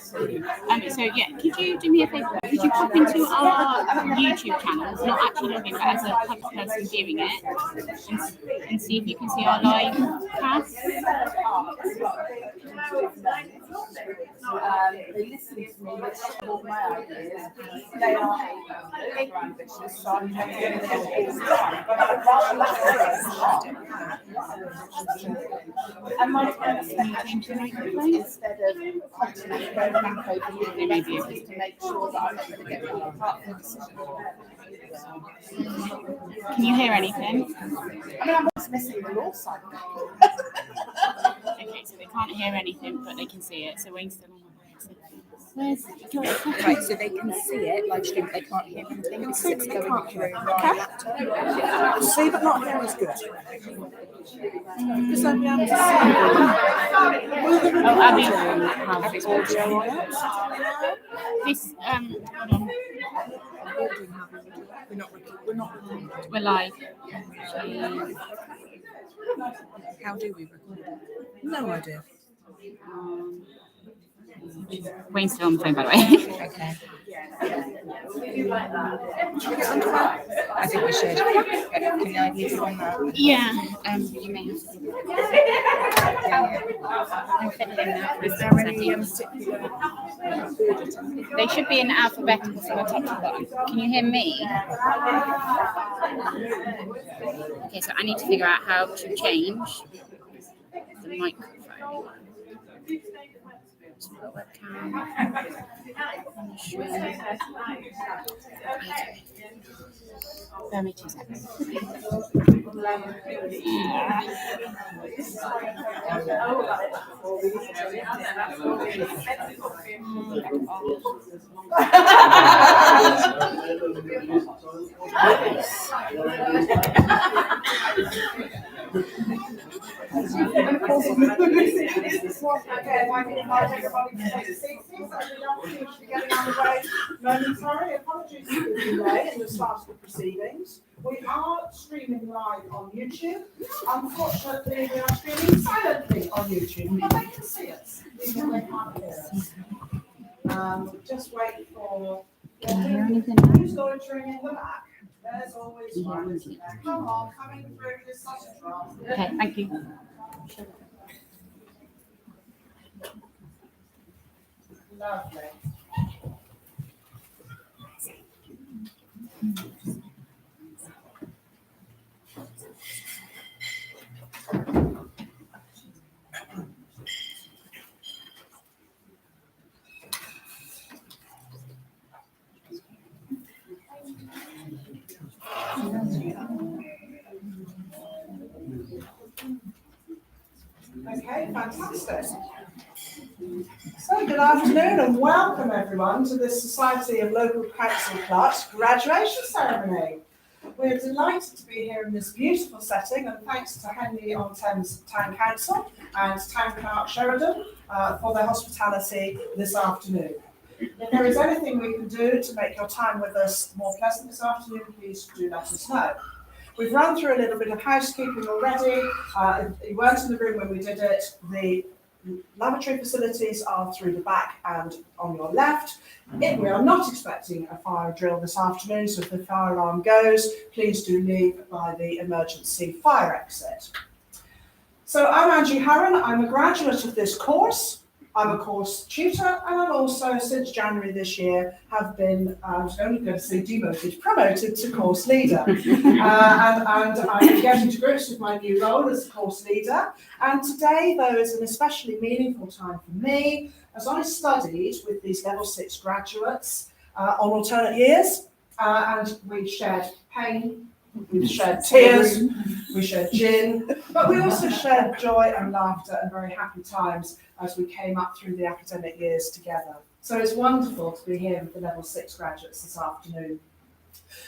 So yeah, could you do me a favour? Could you pop into our YouTube channels, not actually log in, but as a public person viewing it, and see if you can see our live cast? They listen to me, they support my ideas. They are ambitious, so I'm taking them all the time. But I'd rather let and my time is spent instead of constantly going back over the references to make sure that I'm not going to get pulled apart for the decision. Can you hear anything? I mean, I'm always missing the law side. Okay, so they can't hear anything, but they can see it. So Wayne's still on the way. Right, so they can see it, live stream, but they can't hear anything because it's going through my laptop. See, but not hear is good. Because I'll be able to see. Oh, Abby. Abby's audio on it. This, hold on. We're not recording. We're live. How do we record? No idea. Wayne's still on the phone, by the way. Okay. Should we get onto that? I think we should. Can I leave you on that? Yeah, you may have to. I'm fiddling now. Is there any They should be in alphabetical from the top to the bottom. Can you hear me? Okay, so I need to figure out how to change the microphone. So the webcam. Bear me 2 seconds. Momentarily, apologies for the delay in the start of the proceedings. We are streaming live on YouTube. Unfortunately, we are streaming silently on YouTube, but they can see us, even though they can't hear us. Just wait for. Who's loitering in the back? There's always one, isn't there? Come on, coming through this sausage roll. Okay, thank you. Lovely. Okay, fantastic. So good afternoon and welcome everyone to this Society of Local Council Clerks graduation ceremony. We're delighted to be here in this beautiful setting and thanks to Henley-on-Thames Town Council and Town Clerk Sheridan for their hospitality this afternoon. If there is anything we can do to make your time with us more pleasant this afternoon, please do let us know. We've run through a little bit of housekeeping already. If you weren't in the room when we did it, the lavatory facilities are through the back and on your left. We are not expecting a fire drill this afternoon, so if the fire alarm goes, please do leave by the emergency fire exit. So I'm Angie Harron, I'm a graduate of this course. I'm a course tutor and I'm also, since January this year, have been, I was only going to say demoted, promoted to course leader. and I'm getting to grips with my new role as course leader. And today, though, is an especially meaningful time for me as I studied with these level 6 graduates on alternate years. And we shared pain, we shared tears, we shared gin, but we also shared joy and laughter and very happy times as we came up through the academic years together. So it's wonderful to be here with the level 6 graduates this afternoon.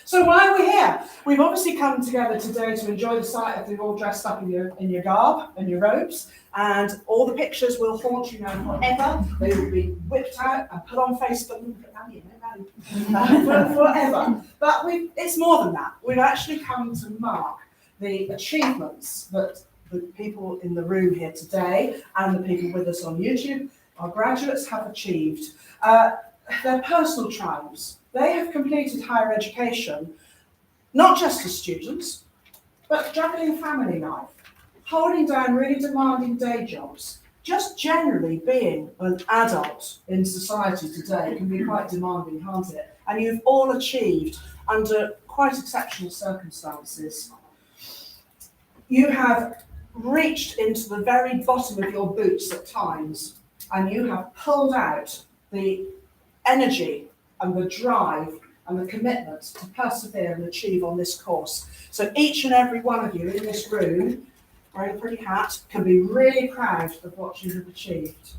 So why are we here? We've obviously come together today to enjoy the sight of you all dressed up in your garb and your robes, and all the pictures will haunt you now forever. They will be whipped out and put on Facebook forever. But it's more than that. We've actually come to mark the achievements that the people in the room here today and the people with us on YouTube our graduates have achieved their personal triumphs. They have completed higher education, not just as students, but juggling family life, holding down really demanding day jobs. Just generally being an adult in society today can be quite demanding, can't it? And you've all achieved under quite exceptional circumstances. You have reached into the very bottom of your boots at times, and you have pulled out the energy and the drive and the commitment to persevere and achieve on this course. So each and every one of you in this room, wearing a pretty hat, can be really proud of what you have achieved.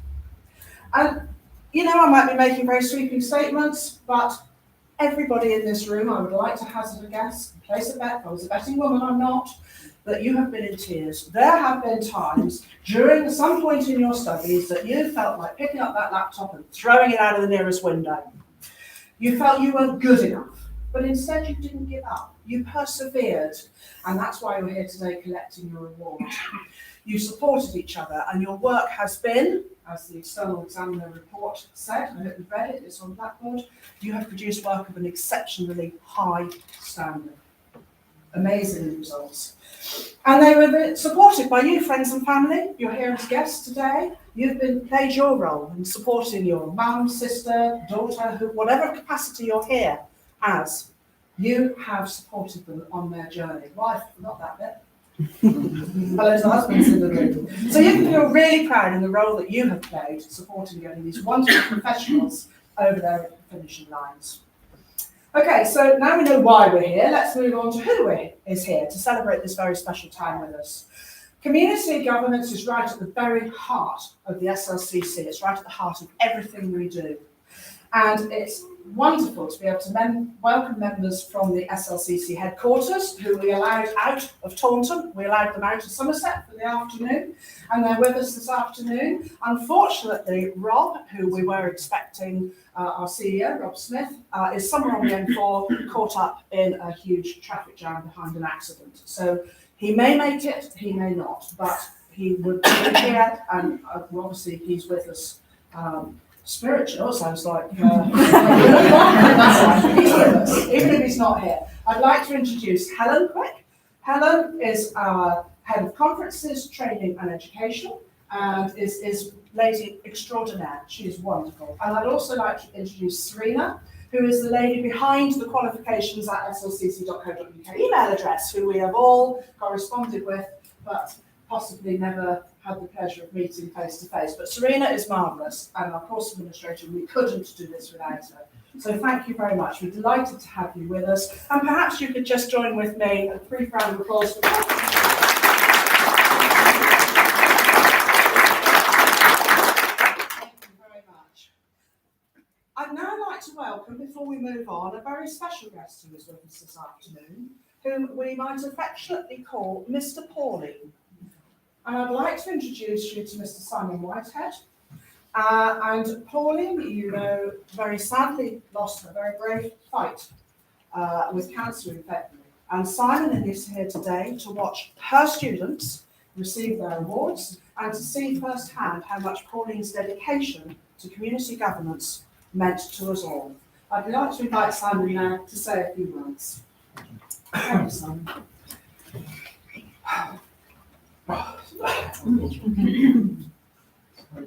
And you know, I might be making very sweeping statements, but everybody in this room, I would like to hazard a guess, place a bet, if I was a betting woman, I'm not, that you have been in tears. There have been times during some point in your studies that you felt like picking up that laptop and throwing it out of the nearest window. You felt you weren't good enough, but instead you didn't give up. You persevered, and that's why you're here today collecting your reward. You supported each other, and your work has been, as the external examiner report said, I hope you've read it, it's on Blackboard, you have produced work of an exceptionally high standard. Amazing results. And they were supported by you, friends and family. You're here as guests today. You've played your role in supporting your mum, sister, daughter, whatever capacity you're here as. You have supported them on their journey. Wife, not that bit. Hello to husbands in the room. So you can feel really proud in the role that you have played supporting getting these wonderful professionals over their finishing lines. Okay, so now we know why we're here. Let's move on to who is here to celebrate this very special time with us. Community governance is right at the very heart of the SLCC. It's right at the heart of everything we do. And it's wonderful to be able to welcome members from the SLCC headquarters, who we allowed out of Taunton. We allowed them out of Somerset for the afternoon, and they're with us this afternoon. Unfortunately, Rob, who we were expecting, our CEO, Rob Smith, is somewhere on the M4, caught up in a huge traffic jam behind an accident. So he may make it, he may not, but he would be here, and obviously he's with us. Spiritual sounds like that's right, he's with us, even if he's not here. I'd like to introduce Helen Quick. Helen is our head of conferences, training and education, and is lady extraordinaire. She is wonderful. And I'd also like to introduce Serena, who is the lady behind the qualifications at slcc.co.uk email address, who we have all corresponded with, but possibly never had the pleasure of meeting face to face. But Serena is marvellous, and our course administrator, we couldn't do this without her. So thank you very much. We're delighted to have you with us. And perhaps you could just join with me a brief round of applause for I'd now like to welcome, before we move on, a very special guest who is with us this afternoon, whom we might affectionately call Mr. Pauling. And I'd like to introduce you to Mr. Simon Whitehead. And Pauline, you know, very sadly lost a very brave fight with cancer in February. And Simon is here today to watch her students receive their awards and to see firsthand how much Pauline's dedication to community governance meant to us all. I'd like to invite Simon now to say a few words. Thank you, Simon.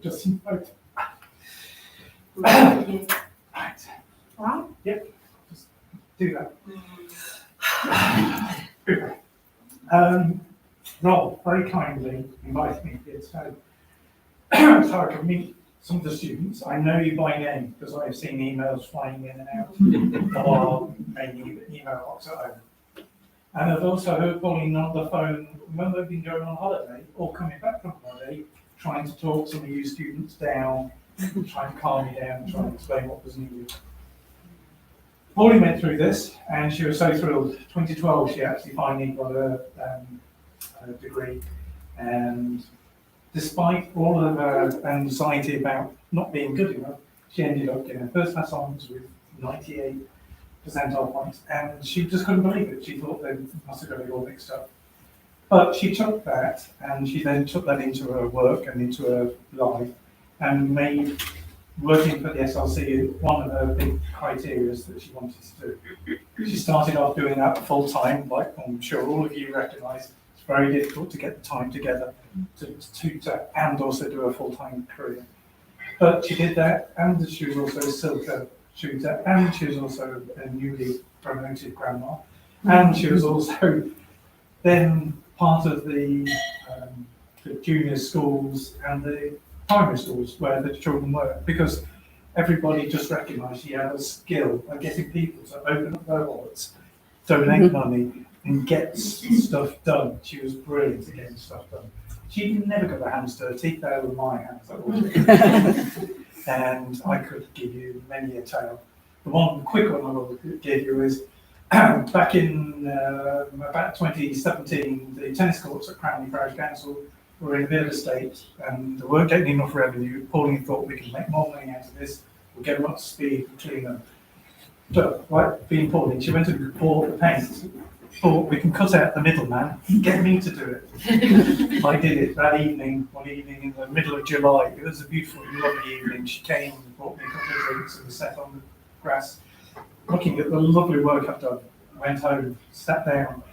Just invite. Right. Right? Yep. Just do that. Rob very kindly invited me here so I could meet some of the students. I know you by name because I've seen emails flying in and out of our main email box at home. And I've also heard Pauline on the phone when they've been going on holiday or coming back from holiday, trying to talk some of you students down, trying to calm me down, trying to explain what was needed. Pauline went through this and she was so thrilled. 2012, she actually finally got a degree. And despite all of her anxiety about not being good enough, she ended up getting her first class honours with 98 percentile points, and she just couldn't believe it. She thought they must have got it all mixed up. But she took that, and she then took that into her work and into her life, and made working for the SRC one of her big criteria that she wanted to do. She started off doing that full time, like I'm sure all of you recognise. It's very difficult to get the time together to tutor and also do a full-time career. But she did that, and she was also a Silka tutor, and she was also a newly promoted grandma, and she was also then part of the junior schools and the primary schools where the children were, because everybody just recognised she had a skill of getting people to open up their wallets, donate money, and get stuff done. She was brilliant at getting stuff done. She never got her hands dirty, they were my hands. And I could give you many a tale. The one quick one I will give you is back in about 2017, the tennis courts at Cranley Parish Council were in a bit of a state and they weren't getting enough revenue. Pauline thought we can make more money out of this, we'll get them up to speed and clean them. But like being Pauline, she went and bought the paint, thought we can cut out the middleman and get me to do it. I did it that evening, one evening in the middle of July. It was a beautiful, lovely evening. She came and brought me a couple of drinks and we sat on the grass looking at the lovely work I've done. I went home, sat down,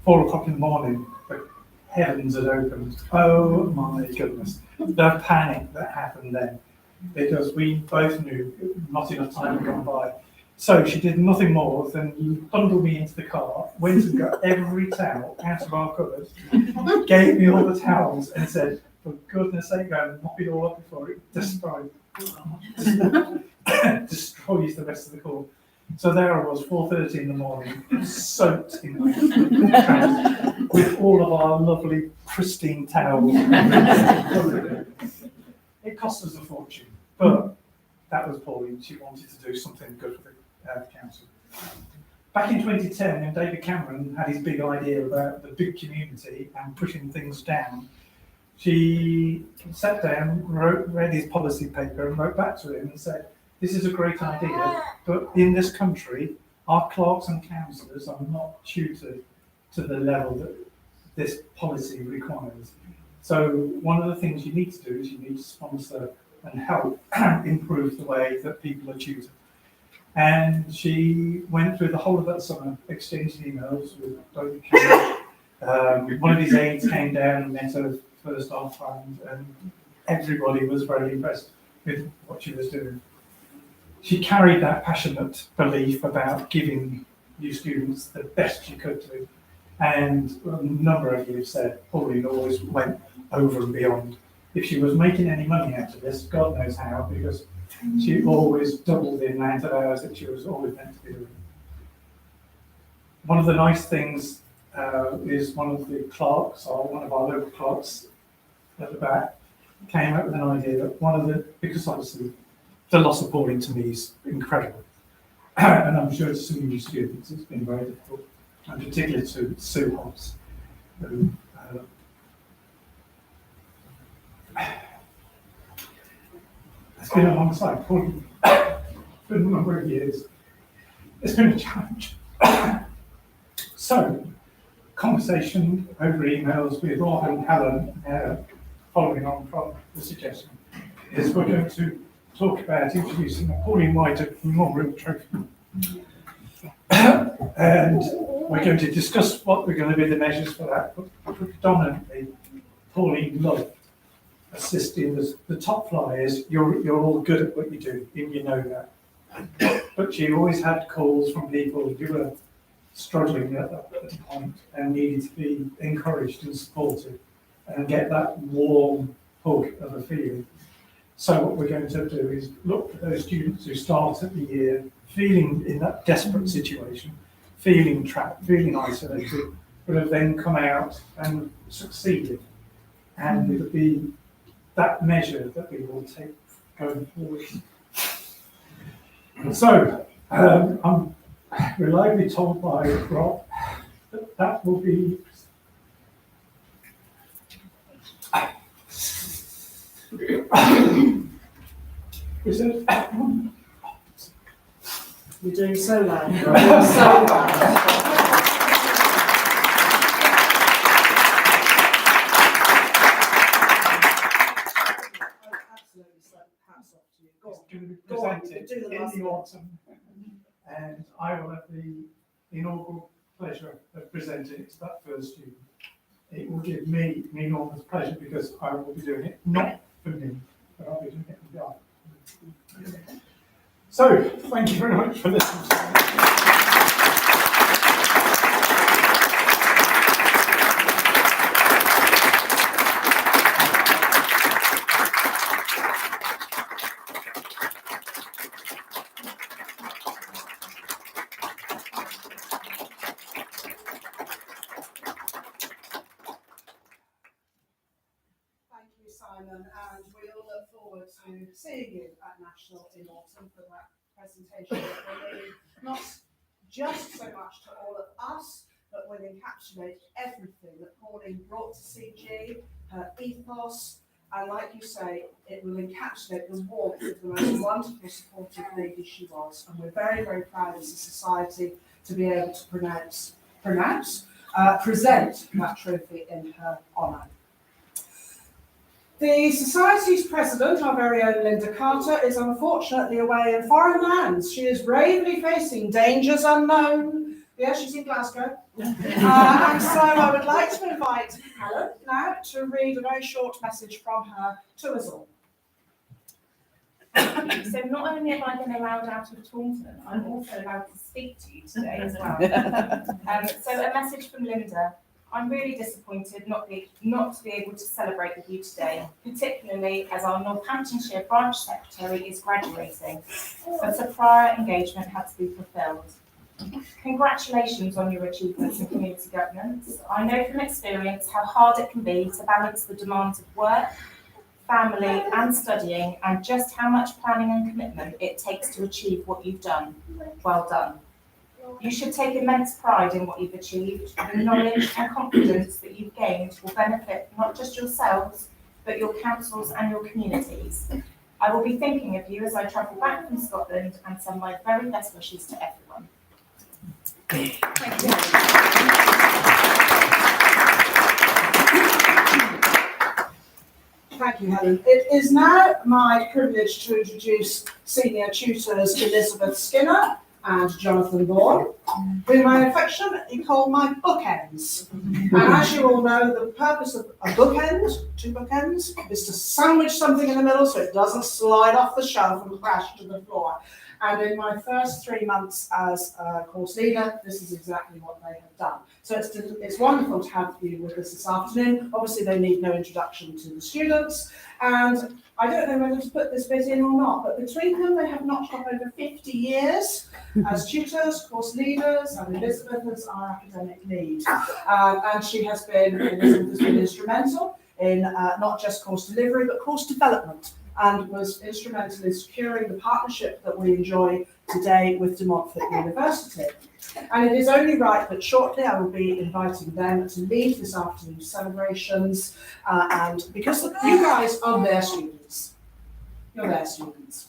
4 o'clock in the morning, the heavens had opened. Oh my goodness, the panic that happened then, because we both knew not enough time had gone by. So she did nothing more than bundle me into the car, went and got every towel out of our cupboard, gave me all the towels and said, for goodness sake, go and mop it all up before it destroys the rest of the court. So there I was, 4:30 in the morning, soaked in with all of our lovely pristine towels. It cost us a fortune, but that was Pauline. She wanted to do something good for the council. Back in 2010, when David Cameron had his big idea about the big community and pushing things down, she sat down, read his policy paper and wrote back to him and said, this is a great idea, but in this country, our clerks and councillors are not tutored to the level that this policy requires. So one of the things you need to do is you need to sponsor and help improve the way that people are tutored. And she went through the whole of that summer, exchanged emails with David Cameron. One of his aides came down and met her first offhand, and everybody was very impressed with what she was doing. She carried that passionate belief about giving new students the best she could do. And a number of you have said Pauline always went over and beyond. If she was making any money out of this, God knows how, because she always doubled the amount of hours that she was always meant to be doing. One of the nice things is one of the clerks, or one of our local clerks at the back, came up with an idea that because obviously the loss of Pauline to me is incredible. And I'm sure to some of you students it's been very difficult, and particularly to Sue Hobbs, who it's been alongside Pauline for a number of years. It's been a challenge. So, conversation over emails with Rob and Helen, following on from the suggestion, is we're going to talk about introducing a Pauline White Memorial Trophy. And we're going to discuss what we're going to be the measures for that, but predominantly Pauline loved assisting the top flyers. You're all good at what you do, and you know that. But she always had calls from people who were struggling at that point and needed to be encouraged and supported and get that warm hug of a feeling. So what we're going to do is look at those students who start at the year feeling in that desperate situation, feeling trapped, feeling isolated, but have then come out and succeeded. And it'll be that measure that we will take going forward. So I'm reliably told by Rob that that will be is it? You're doing so loud. You're doing so loud. Absolutely so it Do the in last the bit. autumn. And I will have the inaugural pleasure of presenting it to that first student. It will give me an enormous pleasure because I will be doing it not for me, but I'll be doing it for God. So, thank you very much for listening. Thank you, Simon, and we all look forward to seeing you at National in autumn for that presentation that will mean not just so much to all of us, but will encapsulate everything that Pauline brought to CG, her ethos, and like you say, it will encapsulate the warmth of the most wonderful, supportive lady she was. And we're very, very proud as a society to be able to present that trophy in her honour. The Society's president, our very own Linda Carter, is unfortunately away in foreign lands. She is bravely facing dangers unknown. Yes, she's in Glasgow. And so I would like to invite Helen now to read a very short message from her to us all. So not only have I been allowed out of Taunton, I'm also allowed to speak to you today as well. So a message from Linda. I'm really disappointed not to be able to celebrate with you today, particularly as our Northamptonshire branch secretary is graduating, but a prior engagement had to be fulfilled. Congratulations on your achievements in community governance. I know from experience how hard it can be to balance the demands of work, family and studying, and just how much planning and commitment it takes to achieve what you've done. Well done. You should take immense pride in what you've achieved. The knowledge and confidence that you've gained will benefit not just yourselves, but your councils and your communities. I will be thinking of you as I travel back from Scotland and send my very best wishes to everyone. Thank you. Thank you, Helen. It is now my privilege to introduce senior tutors Elizabeth Skinner and Jonathan Bourne, whom I affectionately call my bookends. And as you all know, the purpose of a bookend, two bookends, is to sandwich something in the middle so it doesn't slide off the shelf and crash to the floor. And in my first 3 months as a course leader, this is exactly what they have done. So it's wonderful to have you with us this afternoon. Obviously, they need no introduction to the students. And I don't know whether to put this bit in or not, but between them, they have notched up over 50 years as tutors, course leaders, and Elizabeth as our academic lead. And Elizabeth has been instrumental in not just course delivery, but course development, and was instrumental in securing the partnership that we enjoy today with De Montfort University. And it is only right that shortly I will be inviting them to lead this afternoon's celebrations, and because you guys are their students. You're their students.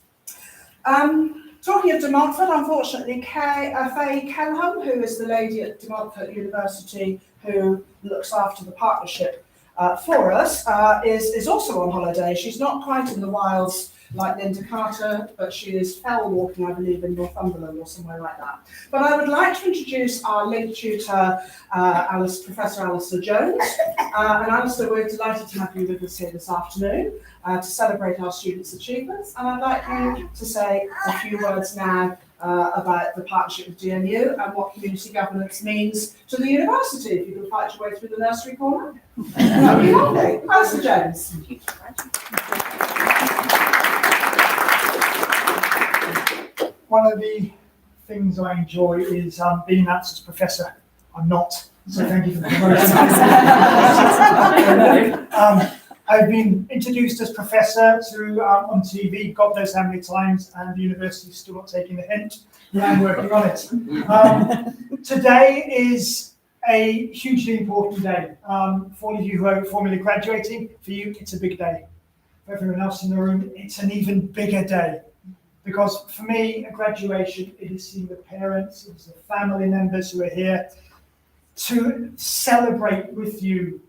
Talking of De Montfort, unfortunately, Faye Kelham, who is the lady at De Montfort University who looks after the partnership for us, is also on holiday. She's not quite in the wilds like Linda Carter, but she is fell walking, I believe, in Northumberland or somewhere like that. But I would like to introduce our link tutor, Professor Alistair Jones. And Alistair, we're delighted to have you with us here this afternoon to celebrate our students' achievements. And I'd like you to say a few words now about the partnership with DMU and what community governance means to the university. If you can fight your way through the nursery corner, that would be lovely. Alistair Jones. One of the things I enjoy is being announced as professor. I'm not, so thank you for the promotion. I've been introduced as professor through on TV, God knows how many times, and the university is still not taking the hint, but I'm working on it. Today is a hugely important day. For all of you who are formally graduating, for you it's a big day. For everyone else in the room, it's an even bigger day. Because for me, a graduation, it is seeing the parents, it is the family members who are here to celebrate with you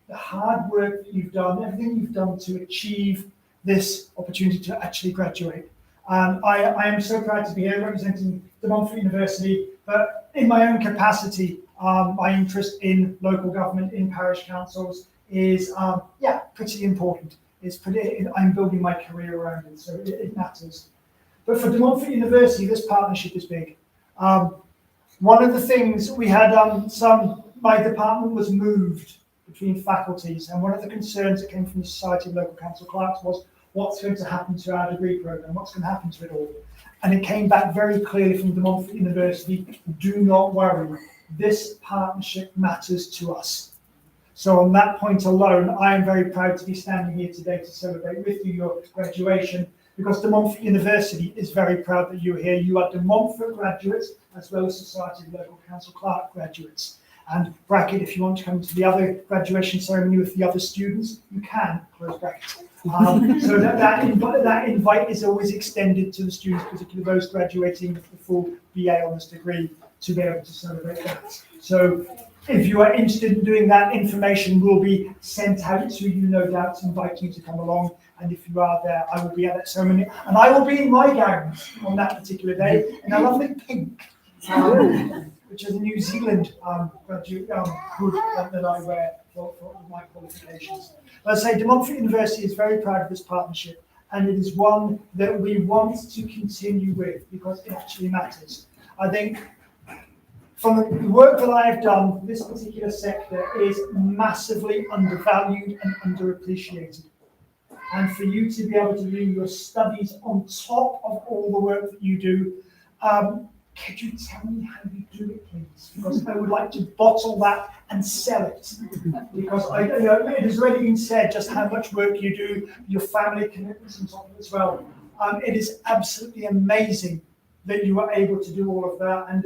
the hard work that you've done, everything you've done to achieve this opportunity to actually graduate. And I am so proud to be here representing De Montfort University, but in my own capacity, my interest in local government, in parish councils is, pretty important. I'm building my career around it, so it matters. But for De Montfort University, this partnership is big. One of the things we had, my department was moved between faculties, and one of the concerns that came from the Society of Local Council Clerks was what's going to happen to our degree programme, what's going to happen to it all. And it came back very clearly from De Montfort University, do not worry, this partnership matters to us. So on that point alone, I am very proud to be standing here today to celebrate with you your graduation, because De Montfort University is very proud that you're here. You are De Montfort graduates, as well as Society of Local Council Clerk graduates. And bracket, if you want to come to the other graduation ceremony with the other students, you can, close bracket. So that invite is always extended to the students, particularly those graduating with the full BA Honours degree, to be able to celebrate that. So if you are interested in doing that, information will be sent out to you, no doubt, inviting you to come along. And if you are there, I will be at that ceremony. And I will be in my gown on that particular day, in a lovely pink, which is a New Zealand graduate hood that I wear for my qualifications. As I say, De Montfort University is very proud of this partnership, and it is one that we want to continue with because it actually matters. I think from the work that I have done, this particular sector is massively undervalued and underappreciated. And for you to be able to do your studies on top of all the work that you do, could you tell me how you do it, please? Because I would like to bottle that and sell it. Because it has already been said just how much work you do, your family commitments on top of it as well. It is absolutely amazing that you are able to do all of that. And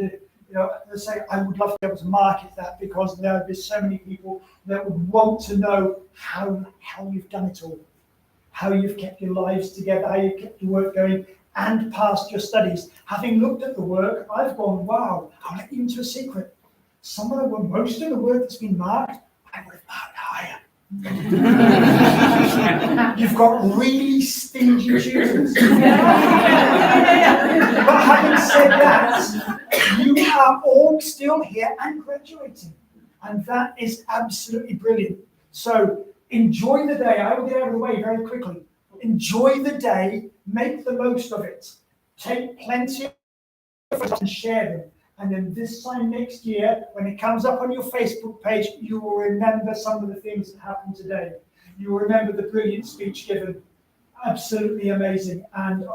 as I say, I would love to be able to market that, because there would be so many people that would want to know how you've done it all, how you've kept your lives together, how you've kept your work going, and passed your studies. Having looked at the work, I've gone, wow, I'll let you into a secret. Most of the work that's been marked, I would have marked higher. You've got really stingy tutors. But having said that, you are all still here and graduating. And that is absolutely brilliant. So enjoy the day. I will get out of the way very quickly. Enjoy the day, make the most of it. Take plenty of photos and share them. And then this time next year, when it comes up on your Facebook page, you will remember some of the things that happened today. You will remember the brilliant speech given. Absolutely amazing. And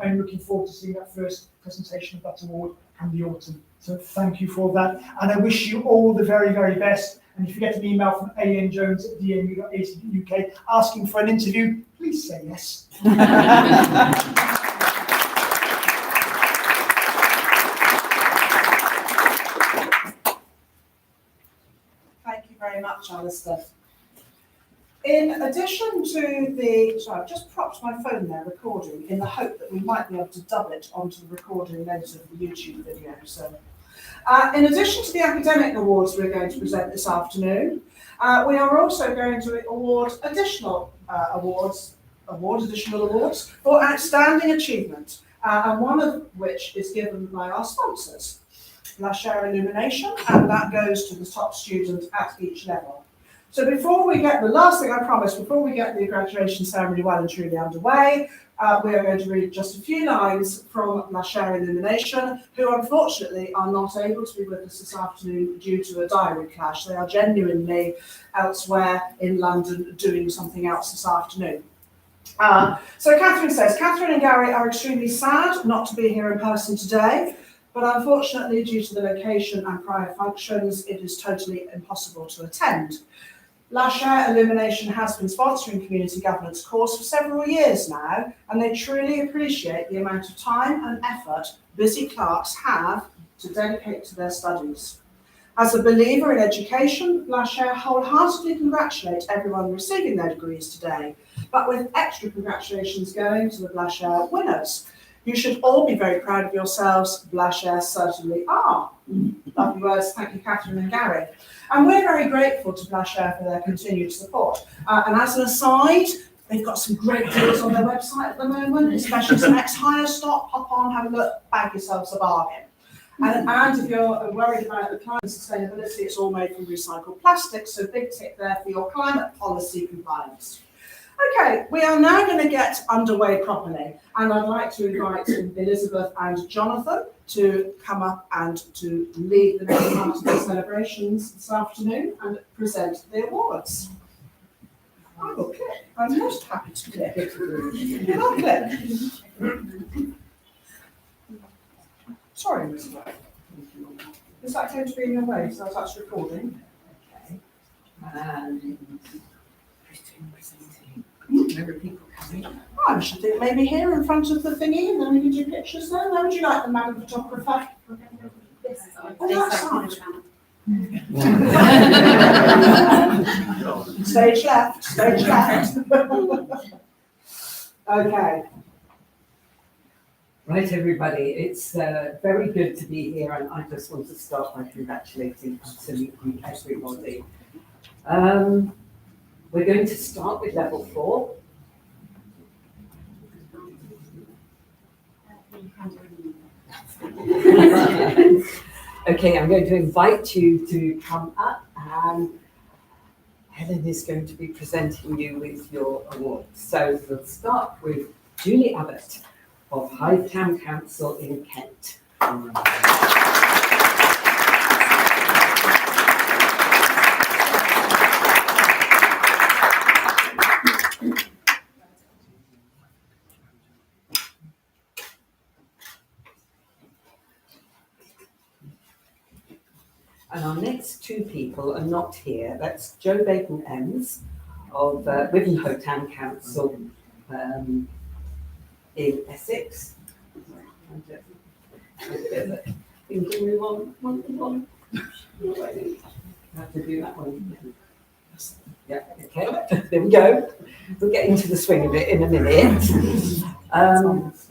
I'm looking forward to seeing that first presentation of that award in the autumn. So thank you for that. And I wish you all the very, very best. And if you get an email from anjones@dmu.ac.uk asking for an interview, please say yes. Thank you very much, Alistair. In addition to I've just propped my phone there recording in the hope that we might be able to dub it onto the recording later of the YouTube video. So, in addition to the academic awards we're going to present this afternoon, we are also going to award additional awards for outstanding achievement, and one of which is given by our sponsors, La Chaire Illumination, and that goes to the top student at each level. So before we get, the last thing I promised, before we get the graduation ceremony well and truly underway, we are going to read just a few lines from La Chaire Illumination, who unfortunately are not able to be with us this afternoon due to a diary clash. They are genuinely elsewhere in London doing something else this afternoon. So Catherine says, Catherine and Gary are extremely sad not to be here in person today, but unfortunately due to the location and prior functions, it is totally impossible to attend. La Chaire Illumination has been sponsoring community governance course for several years now, and they truly appreciate the amount of time and effort busy clerks have to dedicate to their studies. As a believer in education, La Chaire wholeheartedly congratulate everyone receiving their degrees today, but with extra congratulations going to the La Chaire winners. You should all be very proud of yourselves. La Chaire certainly are. Lovely words. Thank you, Catherine and Gary. And we're very grateful to La Chaire for their continued support. And as an aside, They've got some great deals on their website at the moment, especially some ex-hire stock. Hop on, have a look, bag yourselves a bargain. And if you're worried about the climate sustainability, it's all made from recycled plastic, so big tip there for your climate policy compliance. Okay, we are now going to get underway properly, and I'd like to invite Elizabeth and Jonathan to come up and to lead the next part of the celebrations this afternoon and present the awards. I will click. I'm most happy to click. I'll click. Sorry, Mr. White. Is that going to be in your way? So that's recording. Okay. There are people coming. I should think maybe here in front of the thingy, and then we can do pictures there. How would you like the Madam Photographer? Oh, that side. Stage left, stage left. Okay. Right, everybody, it's very good to be here, and I just want to start by congratulating absolutely everybody. We're going to start with level 4. Okay, I'm going to invite you to come up, and Helen is going to be presenting you with your awards. So we'll start with Julie Abbott of Hythe Town Council in Kent. And our next 2 people are not here. That's Jo Bacon-Ems of Wivenhoe Town Council in Essex. Have to do that one. Yeah, okay, there we go. We'll get into the swing of it in a minute.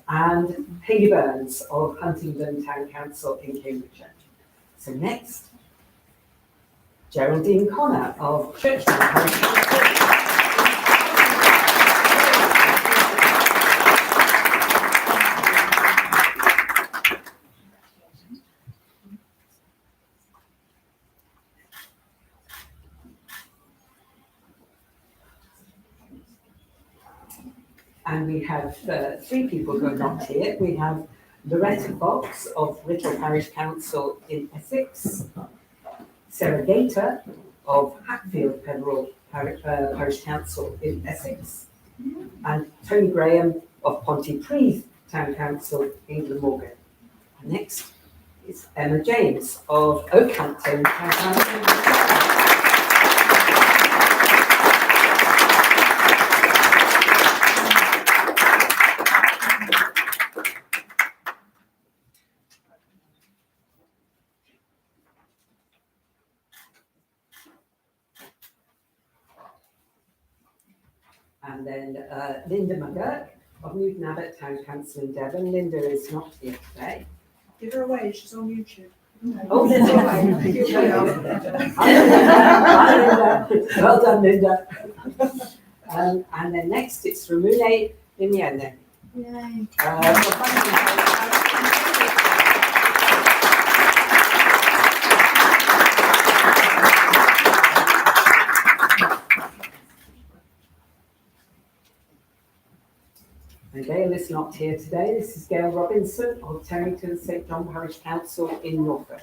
And Hayley Burns of Huntingdon Town Council in Cambridgeshire. So next, Geraldine Connor of Churchtown Parish Council. And we have 3 people who are not here. We have Loretta Fox of Little Parish Council in Essex, Sarah Gator of Hatfield Peveril Parish Council in Essex, and Tony Graham of Pontypridd Town Council in Glamorgan. Next is Emma James of Oakhampton Town Council. And then Linda McGurk of Newton Abbot Town Council in Devon. Linda is not here today. Give her away, she's on YouTube. Oh, Linda. Hi, Linda. Well done, Linda. And then next it's Ramune Limiene. Yay. And Gail is not here today. This is Gail Robinson of Terrington St John Parish Council in Norfolk.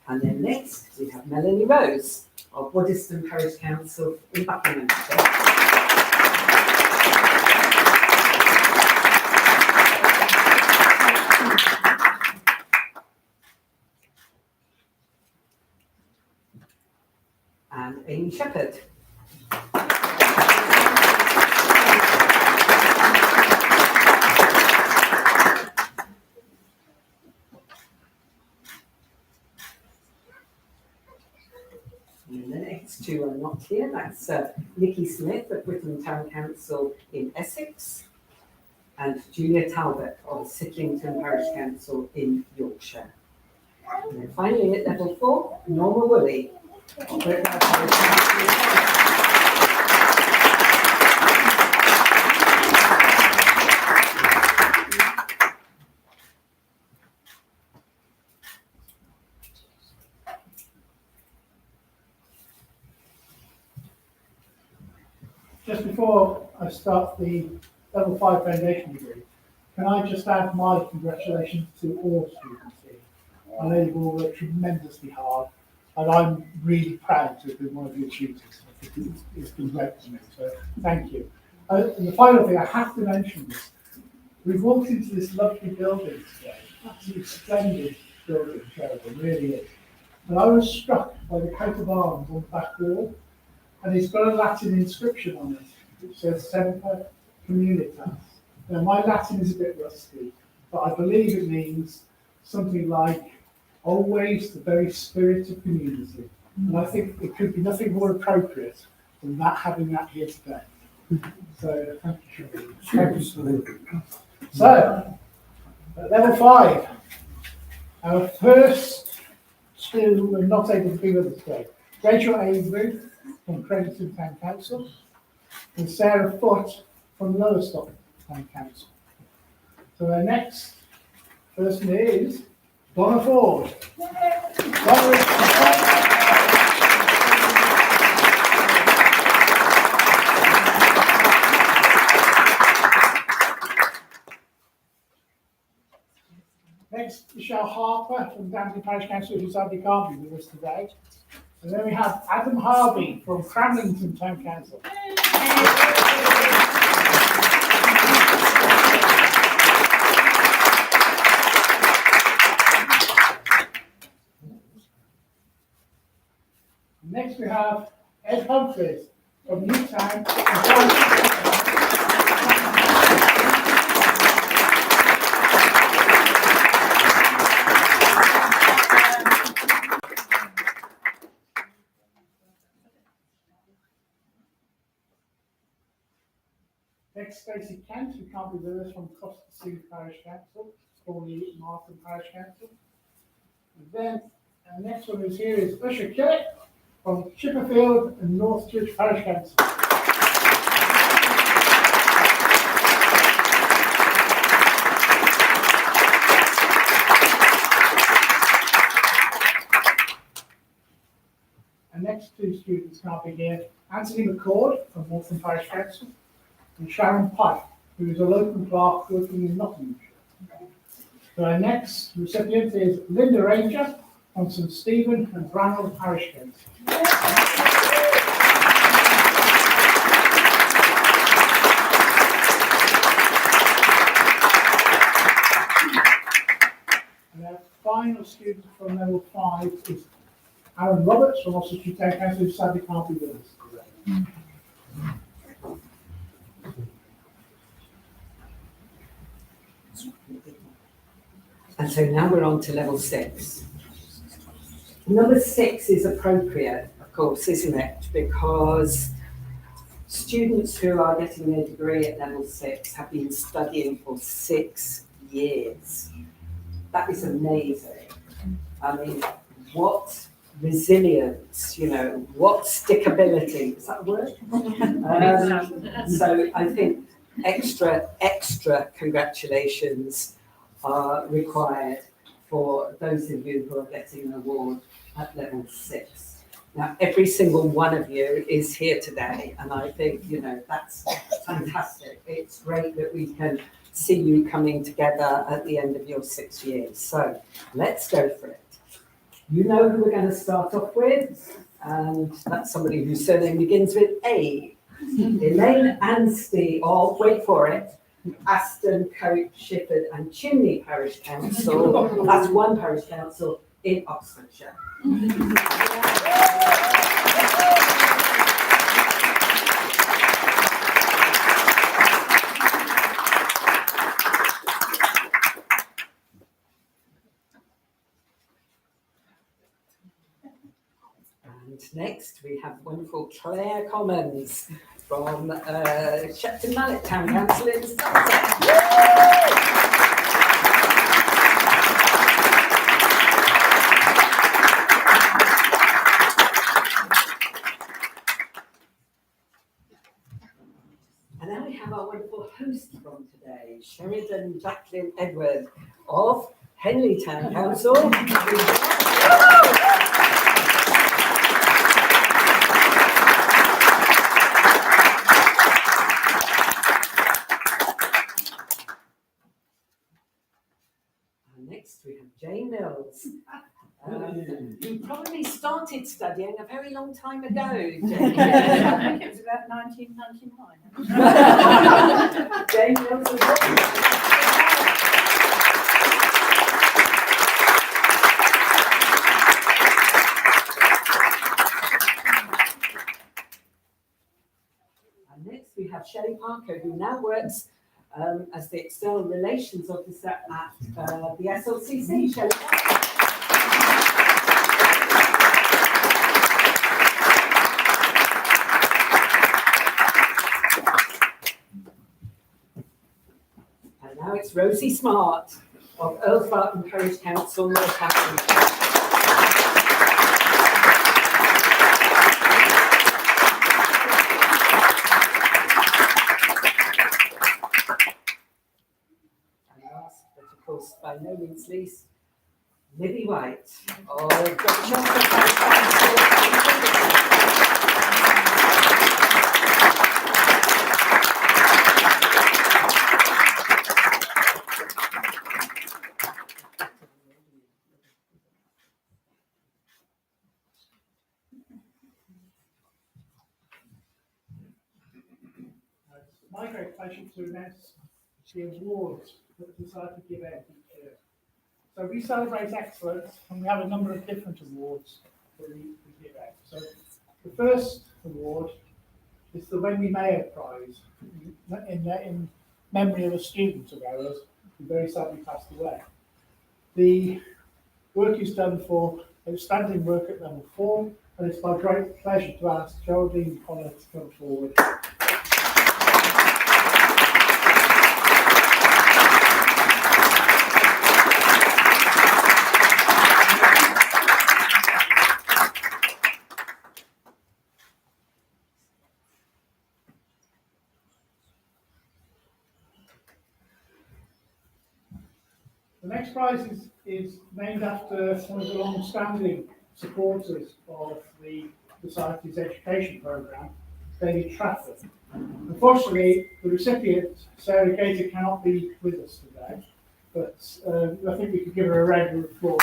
And then next we have Melanie Rose of Woodiston Parish Council in Buckinghamshire. And Amy Shepherd. And the next 2 are not here. That's Nikki Smith of Whittam Town Council in Essex and Julia Talbot of Sittington Parish Council in Yorkshire. And then finally at level 4, Norma Woolley of Whittam Parish Council in Essex. just before I start the level 5 foundation degree, can I just add my congratulations to all students here. I know you've all worked tremendously hard, and I'm really proud to have been one of your tutors. I think it's been great to me, so thank you. And the final thing I have to mention is, we've walked into this lovely building today, absolutely splendid building, Sheridan, really is. And I was struck by the coat of arms on the back wall, and it's got a Latin inscription on it, which says Semper Communitas. Now, my Latin is a bit rusty, but I believe it means something like always the very spirit of community. And I think it could be nothing more appropriate than that, having that here today. So, thank you, Sheridan. So, at level 5, our first student who were not able to be with us today, Rachel Avery from Crediton Town Council, and Sarah Foote from Lowestoft Town Council. So our next person is Donna Ford. Next, Michelle Harper from Danby Parish Council, who sadly can't be with us today. And then we have Adam Harvey from Cramlington Town Council. Next we have Ed Humphries from Newtown. Next, Stacey Kent, who can't be with us, from Costa Sea Parish Council, formerly Martin Parish Council. And then our next one who's here is Usher Kelly from Chipperfield and North Church Parish Council. And next two students can't be here, Anthony McCord from Waltham Parish Council, and Sharon Pike, who is a local clerk working in Nottinghamshire. So our next recipient is Linda Ranger from St Stephen and Branwell Parish Council. And our final student from level 5 is Aaron Roberts from Oxfordshire Town Council, who sadly can't be with us today. And so now we're on to level 6. Number 6 is appropriate, of course, isn't it? Because students who are getting their degree at level 6 have been studying for 6 years. That is amazing. I mean, what resilience, what stickability, is that a word? So I think extra congratulations are required for those of you who are getting an award at level 6. Now, every single one of you is here today, and I think, that's fantastic. It's great that we can see you coming together at the end of your 6 years. So let's go for it. You know who we're going to start off with, and that's somebody whose surname begins with A. Elaine Anstey, or wait for it, Aston, Coat, Shifford and Chimney Parish Council. That's one parish council in Oxfordshire. And next we have wonderful Claire Commons from Shepton Mallet Town Council in Somerset. And then we have our wonderful host from today, Sheridan Jacqueline Edward of Henley Town Council. Next, we have Jane Mills, who probably started studying a very long time ago. I Jane, think it was about 1999. Jane Mills is And next, we have Shelley Parker, who now works as the External Relations Officer at the SLCC. Shelley Parker. And now it's Rosie Smart of Earls Barton Parish Council, Northampton. But of course, by no means least, Libby White of Dorchester Parish Council. It's my great pleasure to announce the awards that the Society give out each year. So we celebrate excellence, and we have a number of different awards that we give out. So the first award is the Wendy Mayer Prize, in memory of a student of ours who very sadly passed away. The work is done for outstanding work at level 4, and it's my great pleasure to ask Geraldine Connor to come forward. The next prize is named after one of the long-standing supporters of the Society's education programme, David Trafford. Unfortunately, the recipient, Sarah Gator, cannot be with us today, but I think we could give her a round of applause.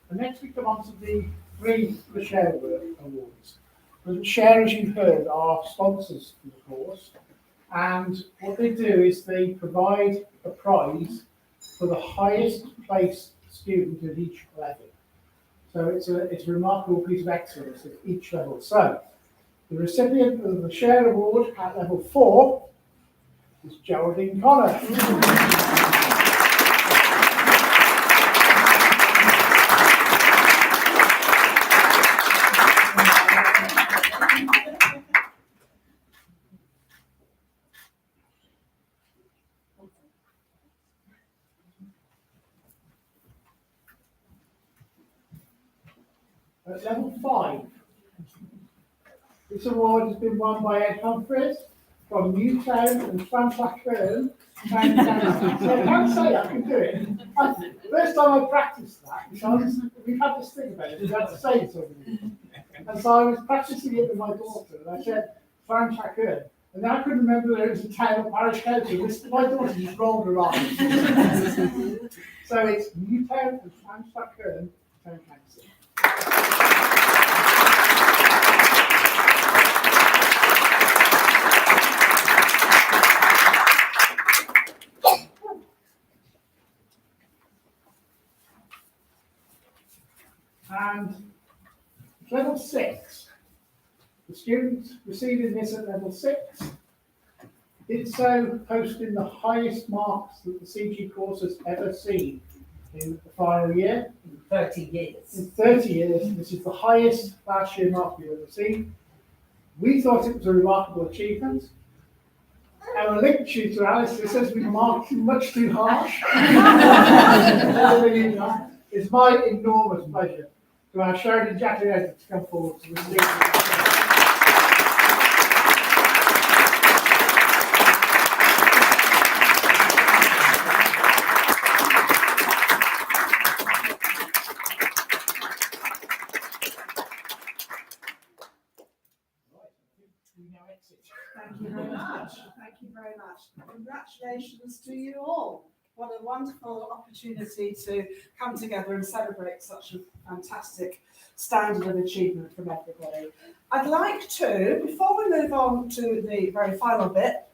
And next we come on to the 3 The Share Awards. The Share, as you've heard, are sponsors for the course, and what they do is they provide a prize for the highest placed student at each level. So it's a remarkable piece of excellence at each level. So the recipient of the Share Award at level 4 is Geraldine Connor. At level 5, this award has been won by Ed Humphries from Newtown and Llanfachrön. So I can't say I can do it. First time I practiced that, because we've had this thing about it, we had to say it something. And so I was practicing it with my daughter, and I said Llanfachrön. And then I couldn't remember whether it was a town or parish council. My daughter just rolled her eyes. So it's Newtown and Llanfachrön Town Council. And level 6, the students receiving this at level 6 did so posting the highest marks that the CG course has ever seen in the final year. In 30 years. In 30 years, this is the highest last year mark we've ever seen. We thought it was a remarkable achievement. Our link tutor, Alistair, says we marked much too harsh. It's my enormous pleasure to ask Sheridan Jackie to come forward to receive it. we know it. Thank you very much. Thank you very much. Congratulations to you all. What a wonderful opportunity to come together and celebrate such a fantastic standard of achievement from everybody. I'd like to, before we move on to the very final bit,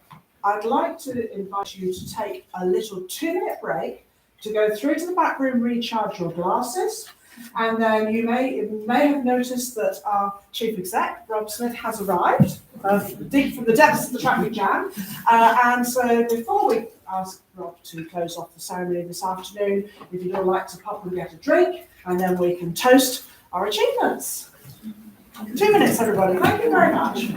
I'd like to invite you to take a little 2-minute break to go through to the back room, recharge your glasses, and then you may have noticed that our Chief Exec, Rob Smith, has arrived deep from the depths of the traffic jam. And so before we ask Rob to close off the ceremony this afternoon, if you'd all like to pop and get a drink, and then we can toast our achievements. 2 minutes, everybody. Thank you very much.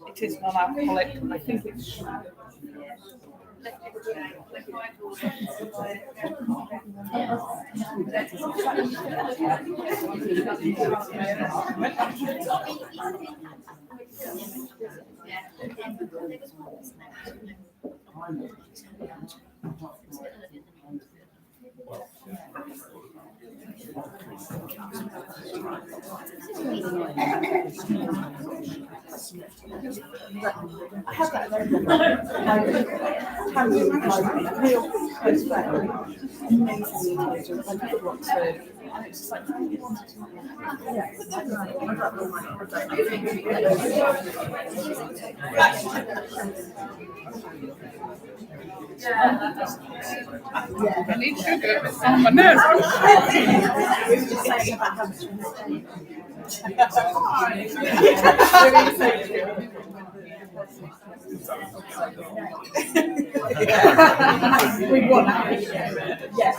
It is non-alcoholic. I think it's. I have that real close friend, amazing intelligent, I never want to, and it's just like, I need sugar. It's on my nose. We want yes.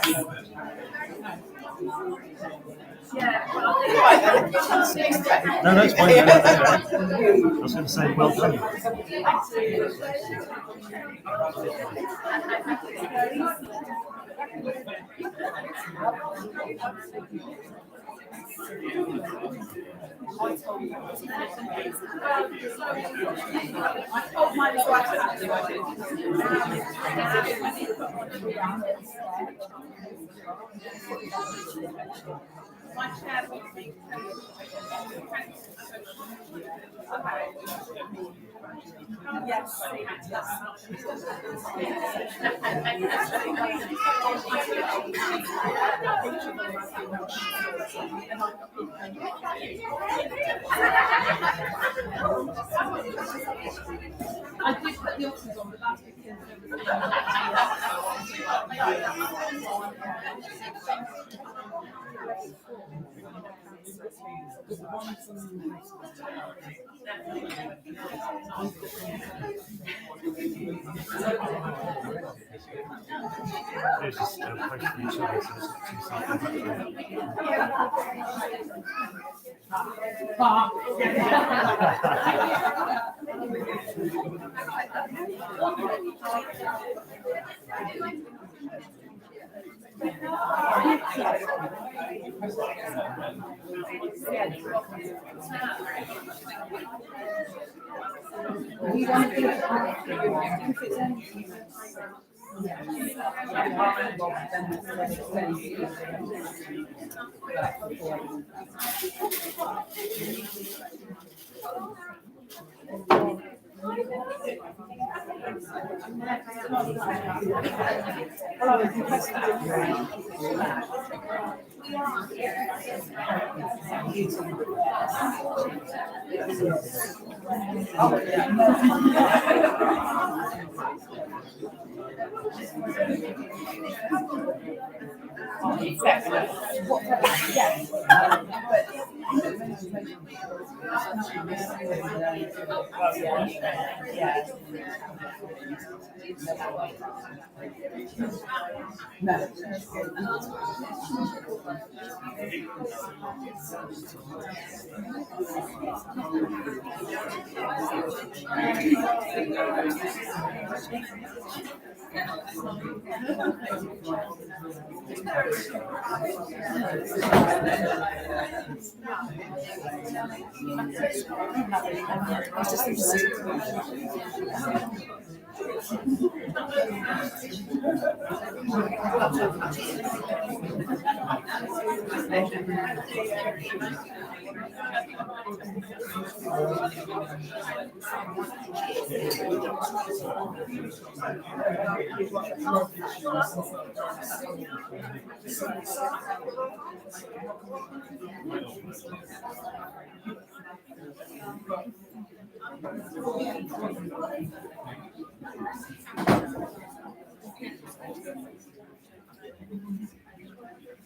No, that's fine. I was going to say, well done. I did put the options on, but that's because There's just a post for each other, so it's too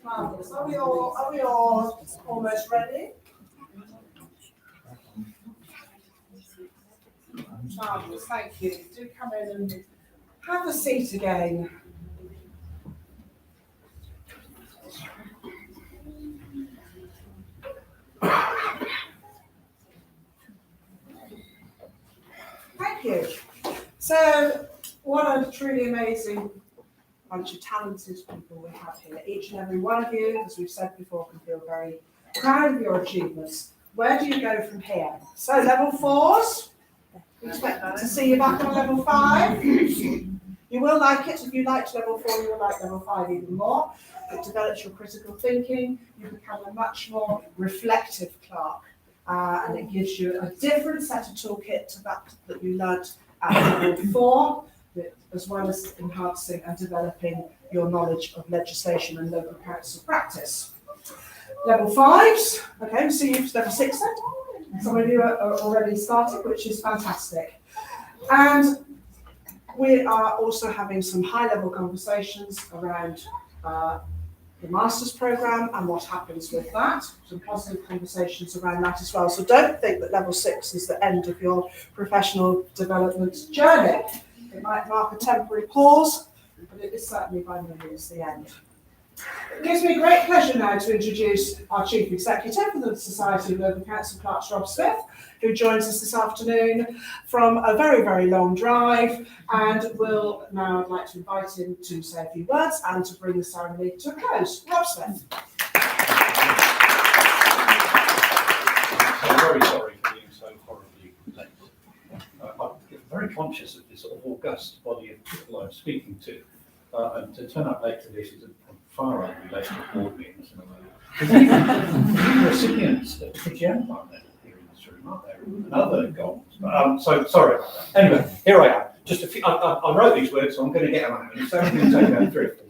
Marvellous. Are we all almost ready? Marvellous, thank you. Do come in and have a seat again. Thank you. So, what a truly amazing bunch of talented people we have here. Each and every one of you, as we've said before, can feel very proud of your achievements. Where do you go from here? So, level 4s, expect to see you back on level 5. You will like it. If you liked level 4, you will like level 5 even more. It develops your critical thinking. You become a much more reflective clerk. And it gives you a different set of toolkit to that you learnt at level 4, as well as enhancing and developing your knowledge of legislation and local council practice. Level 5s, okay, we'll see you for level 6 then. Some of you are already started, which is fantastic. And we are also having some high-level conversations around the master's programme and what happens with that. Some positive conversations around that as well. So don't think that level 6 is the end of your professional development journey. It might mark a temporary pause, but it is certainly by no means the end. It gives me great pleasure now to introduce our Chief Executive of the Society of Local Council Clerks, Rob Smith, who joins us this afternoon from a very, very long drive, and will now I'd like to invite him to say a few words and to bring the ceremony to a close. Rob Smith. I'm very sorry for being so horribly late. I'm very conscious of this sort of august body of people I'm speaking to, and to turn up late to this is a far unrelated board meetings in a way. Even recipients of the gem aren't there here in this room, aren't there? And other goals. So sorry about that. Anyway, here I am. Just a few. I wrote these words, so I'm going to get them out. It's only going to take about 3 or 4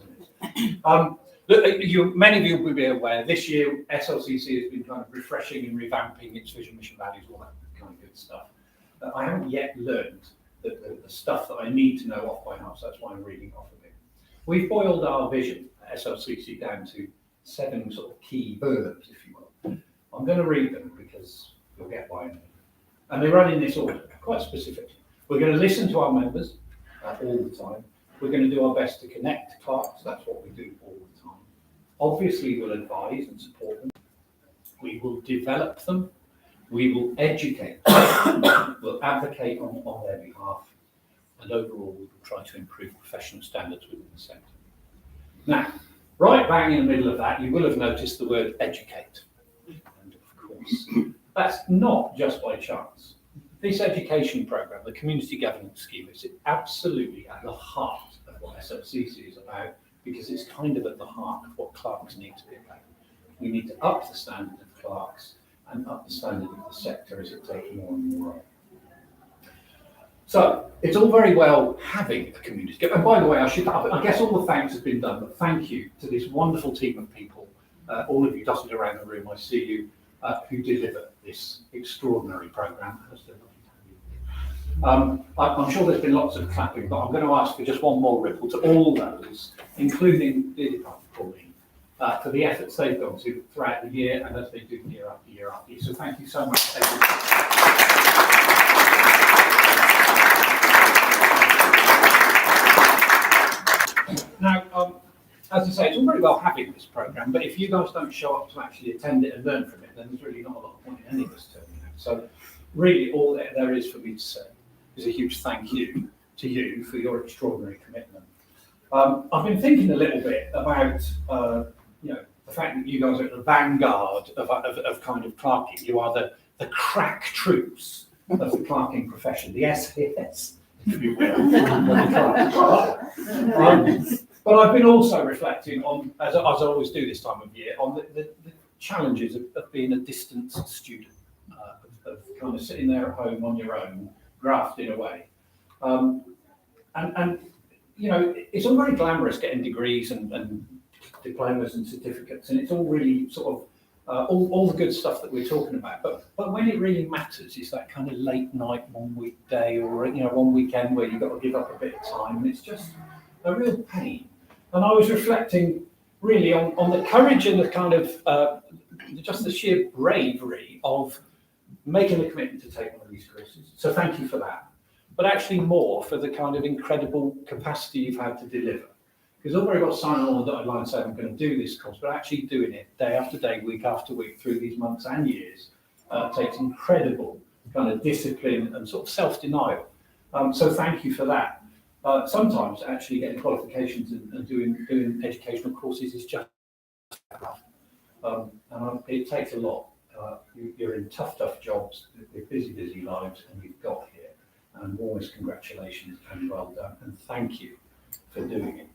minutes. Many of you will be aware this year SLCC has been kind of refreshing and revamping its vision, mission, values, all that kind of good stuff. I haven't yet learned the stuff that I need to know off by heart, so that's why I'm reading off of it. We've boiled our vision at SLCC down to 7 sort of key verbs, if you will. I'm going to read them because you'll get why I mean. And they run in this order, quite specific. We're going to listen to our members all the time. We're going to do our best to connect clerks. That's what we do all the time. Obviously, we'll advise and support them. We will develop them. We will educate them. We'll advocate on their behalf. and overall we will try to improve professional standards within the sector. Now, right bang in the middle of that, you will have noticed the word educate. And of course, that's not just by chance. This education programme, the Community Governance Scheme, is absolutely at the heart of what SLCC is about, because it's kind of at the heart of what clerks need to be about. We need to up the standard of clerks and up the standard of the sector as it takes more and more on. So it's all very well having a community. And by the way, I guess all the thanks have been done, but thank you to this wonderful team of people, all of you dotted around the room, I see you, who deliver this extraordinary programme. I'm sure there's been lots of clapping, but I'm going to ask for just one more ripple to all those, including the department Pauline, for the efforts they've gone to throughout the year and as they do year after year after year. So thank you so much. Now, as I say, it's all very well having this programme, but if you guys don't show up to actually attend it and learn from it, then there's really not a lot of point in any of us turning out. So really all there is for me to say is a huge thank you to you for your extraordinary commitment. I've been thinking a little bit about the fact that you guys are at the vanguard of kind of clerking. You are the crack troops of the clerking profession, the SAS, if you will. But I've been also reflecting on, as I always do this time of year, on the challenges of being a distance student, of kind of sitting there at home on your own, grafting away. And you know, it's all very glamorous getting degrees and diplomas and certificates, and it's all really sort of all the good stuff that we're talking about. But when it really matters, it's that kind of late night one weekday or one weekend where you've got to give up a bit of time, and it's just a real pain. And I was reflecting really on the courage and the kind of just the sheer bravery of making the commitment to take one of these courses. So thank you for that. But actually more for the kind of incredible capacity you've had to deliver. Because all very well signing on the dotted line saying I'm going to do this course, but actually doing it day after day, week after week, through these months and years, takes incredible kind of discipline and sort of self-denial. So thank you for that. Sometimes actually getting qualifications and doing educational courses is just tough. And it takes a lot. You're in tough jobs with busy lives, and you've got here. And warmest congratulations and well done, and thank you for doing it.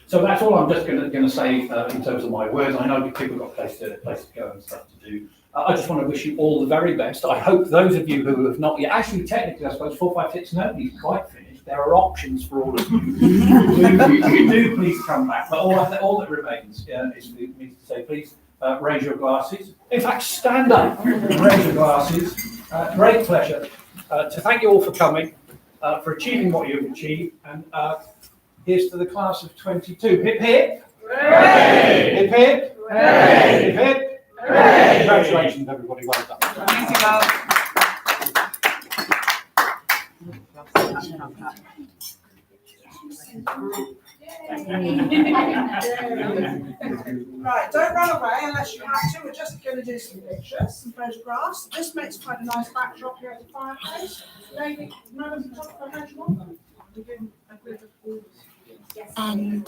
So that's all I'm just going to say in terms of my words. I know people got place to go and stuff to do. I just want to wish you all the very best. I hope those of you who have not yet, actually technically I suppose 4, 5, 6, nobody's quite finished. There are options for all of you. you do please come back. But all that remains is for me to say, please raise your glasses. In fact, stand up and raise your glasses. Great pleasure to thank you all for coming, for achieving what you've achieved. And here's to the class of 22. Hip hip. Hooray! Hip hip. Hooray! Hip hip. Hooray! Congratulations, everybody. Well done. Thank you, Bob. Right, don't run away unless you have to. We're just going to do some pictures, some photographs. This makes quite a nice backdrop here at the fireplace. Lady, Madam Photographer, how do you want them? And